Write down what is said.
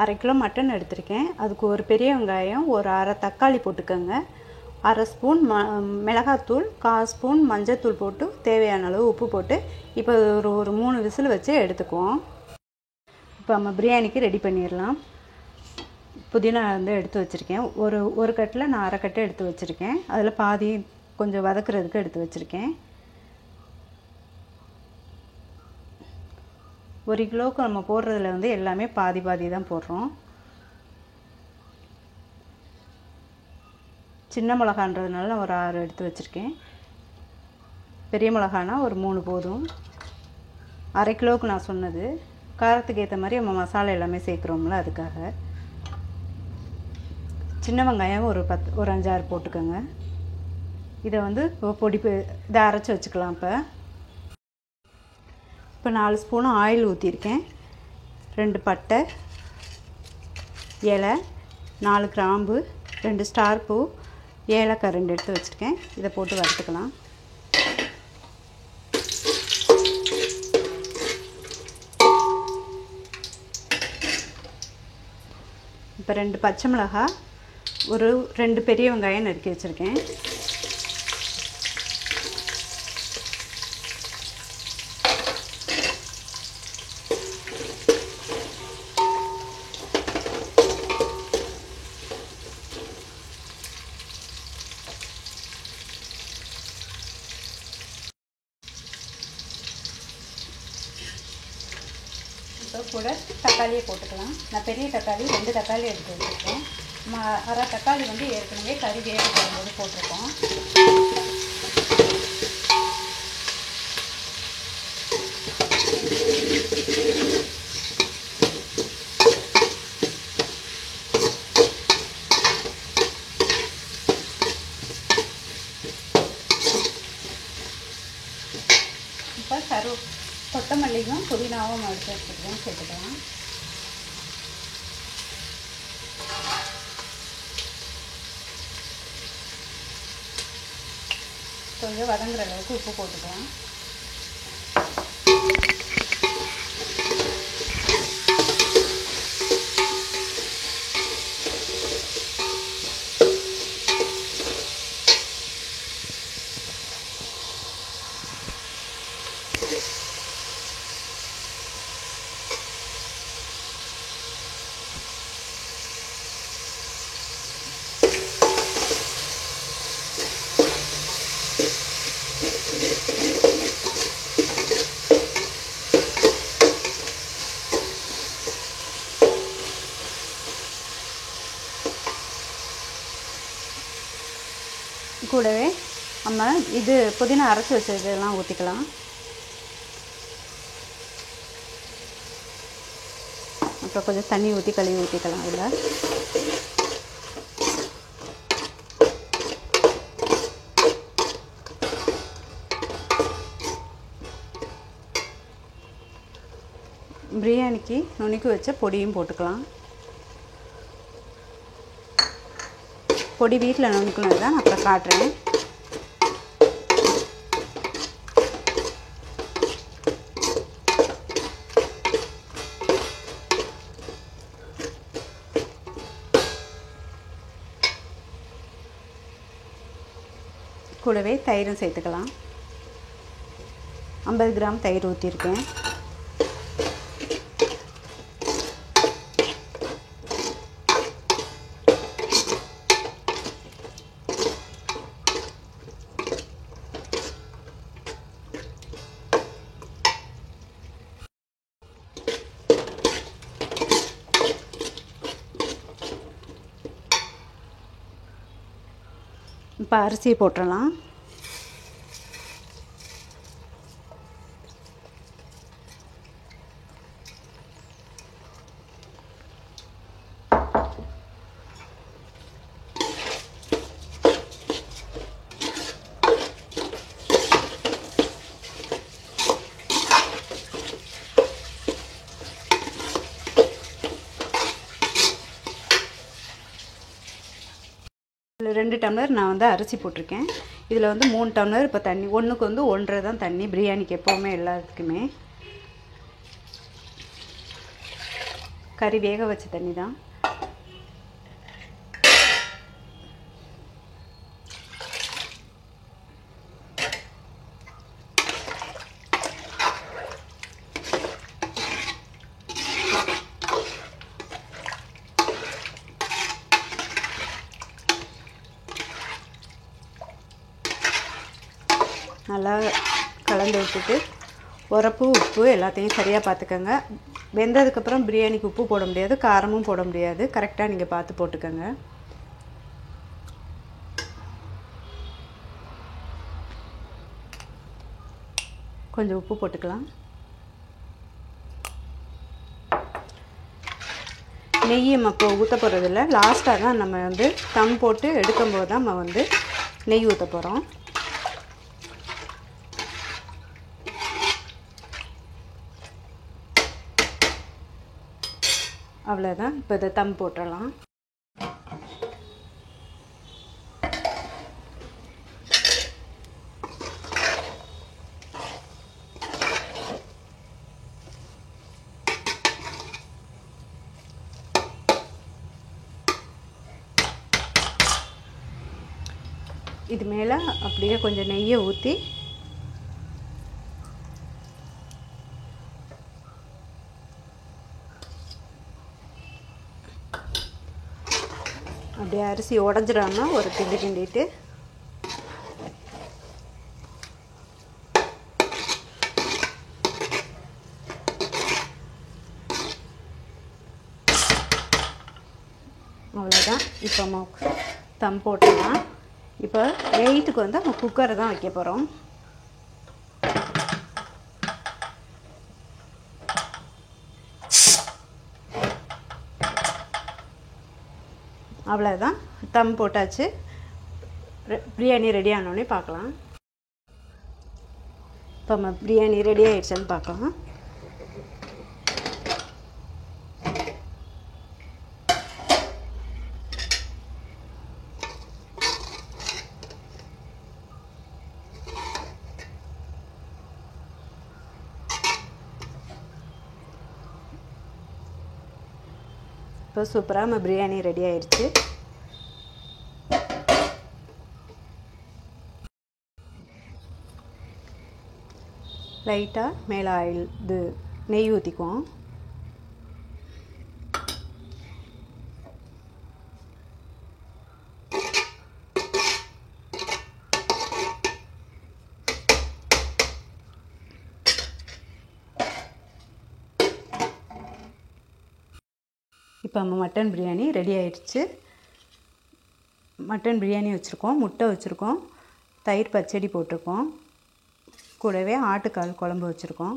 1/2 kilo mutton எடுத்திருக்கேன். அதுக்கு ஒரு பெரிய வெங்காயம், ஒரு அரை தக்காளி போட்டுக்கோங்க. அரை ஸ்பூன் மிளகாத்தூள், 1/4 ஸ்பூன் மஞ்சத்தூள் போட்டு தேவையான அளவு உப்பு போட்டு இப்போ ஒரு 3 விசில் வச்சு எடுத்துக்குவோம். இப்போ நம்ம பிரியாணிக்கு ரெடி பண்ணிடலாம். புதினா எடுத்து வச்சுருக்கேன். ஒரு கட்டில் நான் அரை கட்டு எடுத்து வச்சுருக்கேன். அதில் பாதி கொஞ்சம் வதக்குறதுக்கு எடுத்து வச்சுருக்கேன். 1 கிலோவுக்கு நம்ம போடுறதுல எல்லாமே பாதி பாதி தான் போடுறோம். சின்ன மிளகான்றதுனால நான் ஒரு 6 எடுத்து வச்சுருக்கேன். பெரிய மிளகானா ஒரு 3 போதும். 1/2 கிலோவுக்கு நான் சொன்னது. காரத்துக்கு ஏற்ற மாதிரி நம்ம மசாலா எல்லாமே சேர்க்குறோம்ல, அதுக்காக. சின்ன வெங்காயம் ஒரு 5-6 போட்டுக்கோங்க. இதை இதை அரைச்சி வச்சுக்கலாம். இப்போ 4 ஸ்பூன் ஆயில் ஊற்றிருக்கேன். 2 பட்டை, இலை, 4 கிராம்பு, 2 ஸ்டார் பூ, ஏலக்காய் 2 எடுத்து வச்சுருக்கேன். இதை போட்டு வறுத்துக்கலாம். இப்போ 2 பச்சை மிளகாய், ஒரு 2 பெரிய வெங்காயம் நறுக்கி வச்சுருக்கேன். இப்போ கூட தக்காளியை போட்டுக்கலாம். நான் பெரிய தக்காளி 2 தக்காளி எடுத்து வச்சுருக்கேன். அரை தக்காளி ஏற்கனவே கறி வேக போடும்போது போட்டிருக்கோம். இப்போ கொத்தமல்லியும் புதினாவும் அரைச்சி வச்சுருக்கோம், சேர்த்துக்கலாம். கொஞ்சம் வதங்குற அளவுக்கு உப்பு போட்டுக்கலாம். கூடவே நம்ம இது புதினா அரைச்சி வச்சதெல்லாம் ஊற்றிக்கலாம். அப்புறம் கொஞ்சம் தண்ணி ஊற்றி கழுவி ஊற்றிக்கலாம். இதில் பிரியாணிக்கு நுணுக்கி வச்ச பொடியும் போட்டுக்கலாம். பொடி வீட்டில் நுணுக்குனது தான், நான் அப்புறம் காட்டுறேன். கூடவே தயிரும் சேர்த்துக்கலாம். 50 கிராம் தயிர் ஊற்றிருக்கேன். இப்போ அரிசியை போட்டுடலாம். இதில் 2 டம்ளர் நான் அரிசி போட்டிருக்கேன். இதில் 3 டம்ளர் இப்போ தண்ணி, ஒன்றுக்கு 1.5 தான் தண்ணி பிரியாணிக்கு எப்போவுமே எல்லாத்துக்குமே. கறி வேக வச்ச தண்ணி தான். நல்லா கலந்து விட்டுட்டு உரப்பு உப்பு எல்லாத்தையும் சரியாக பார்த்துக்கோங்க. வெந்ததுக்கப்புறம் பிரியாணிக்கு உப்பு போட முடியாது, காரமும் போட முடியாது. கரெக்டாக நீங்கள் பார்த்து போட்டுக்கோங்க. கொஞ்சம் உப்பு போட்டுக்கலாம். நெய் நம்ம இப்போ ஊற்ற போகிறதில்ல, லாஸ்ட்டாக தான் நம்ம வந்து தம் போட்டு எடுக்கும்போது தான் நம்ம வந்து நெய் ஊற்ற போகிறோம். அவ்வளோதான். இப்போ இதை தம் போட்டுடலாம். இது மேலே அப்படியே கொஞ்சம் நெய்யை ஊற்றி அப்படியே அரிசி உடஞ்சிடாம ஒரு கிண்டி கிண்டிட்டு அவ்வளோதான். இப்போ தம் போட்டுடலாம். இப்போ வெயிட்டுக்கு வந்து நம்ம குக்கரை தான் வைக்க போகிறோம். அவ்வளோதான், தம் போட்டாச்சு. பிரியாணி ரெடி ஆனோடனே பார்க்கலாம். இப்போ நம்ம பிரியாணி ரெடி ஆகிடுச்சுன்னு பார்க்கலாம். இப்போ சூப்பராக நம்ம பிரியாணி ரெடி ஆயிடுச்சு. லைட்டாக மேலே ஆயில் இது நெய் ஊற்றிக்குவோம். இப்போ நம்ம மட்டன் பிரியாணி ரெடி ஆயிடுச்சு. மட்டன் பிரியாணி வச்சுருக்கோம், முட்டை வச்சுருக்கோம், தயிர் பச்சடி போட்டிருக்கோம், கூடவே ஆட்டுக்கால் குழம்பு வச்சுருக்கோம்.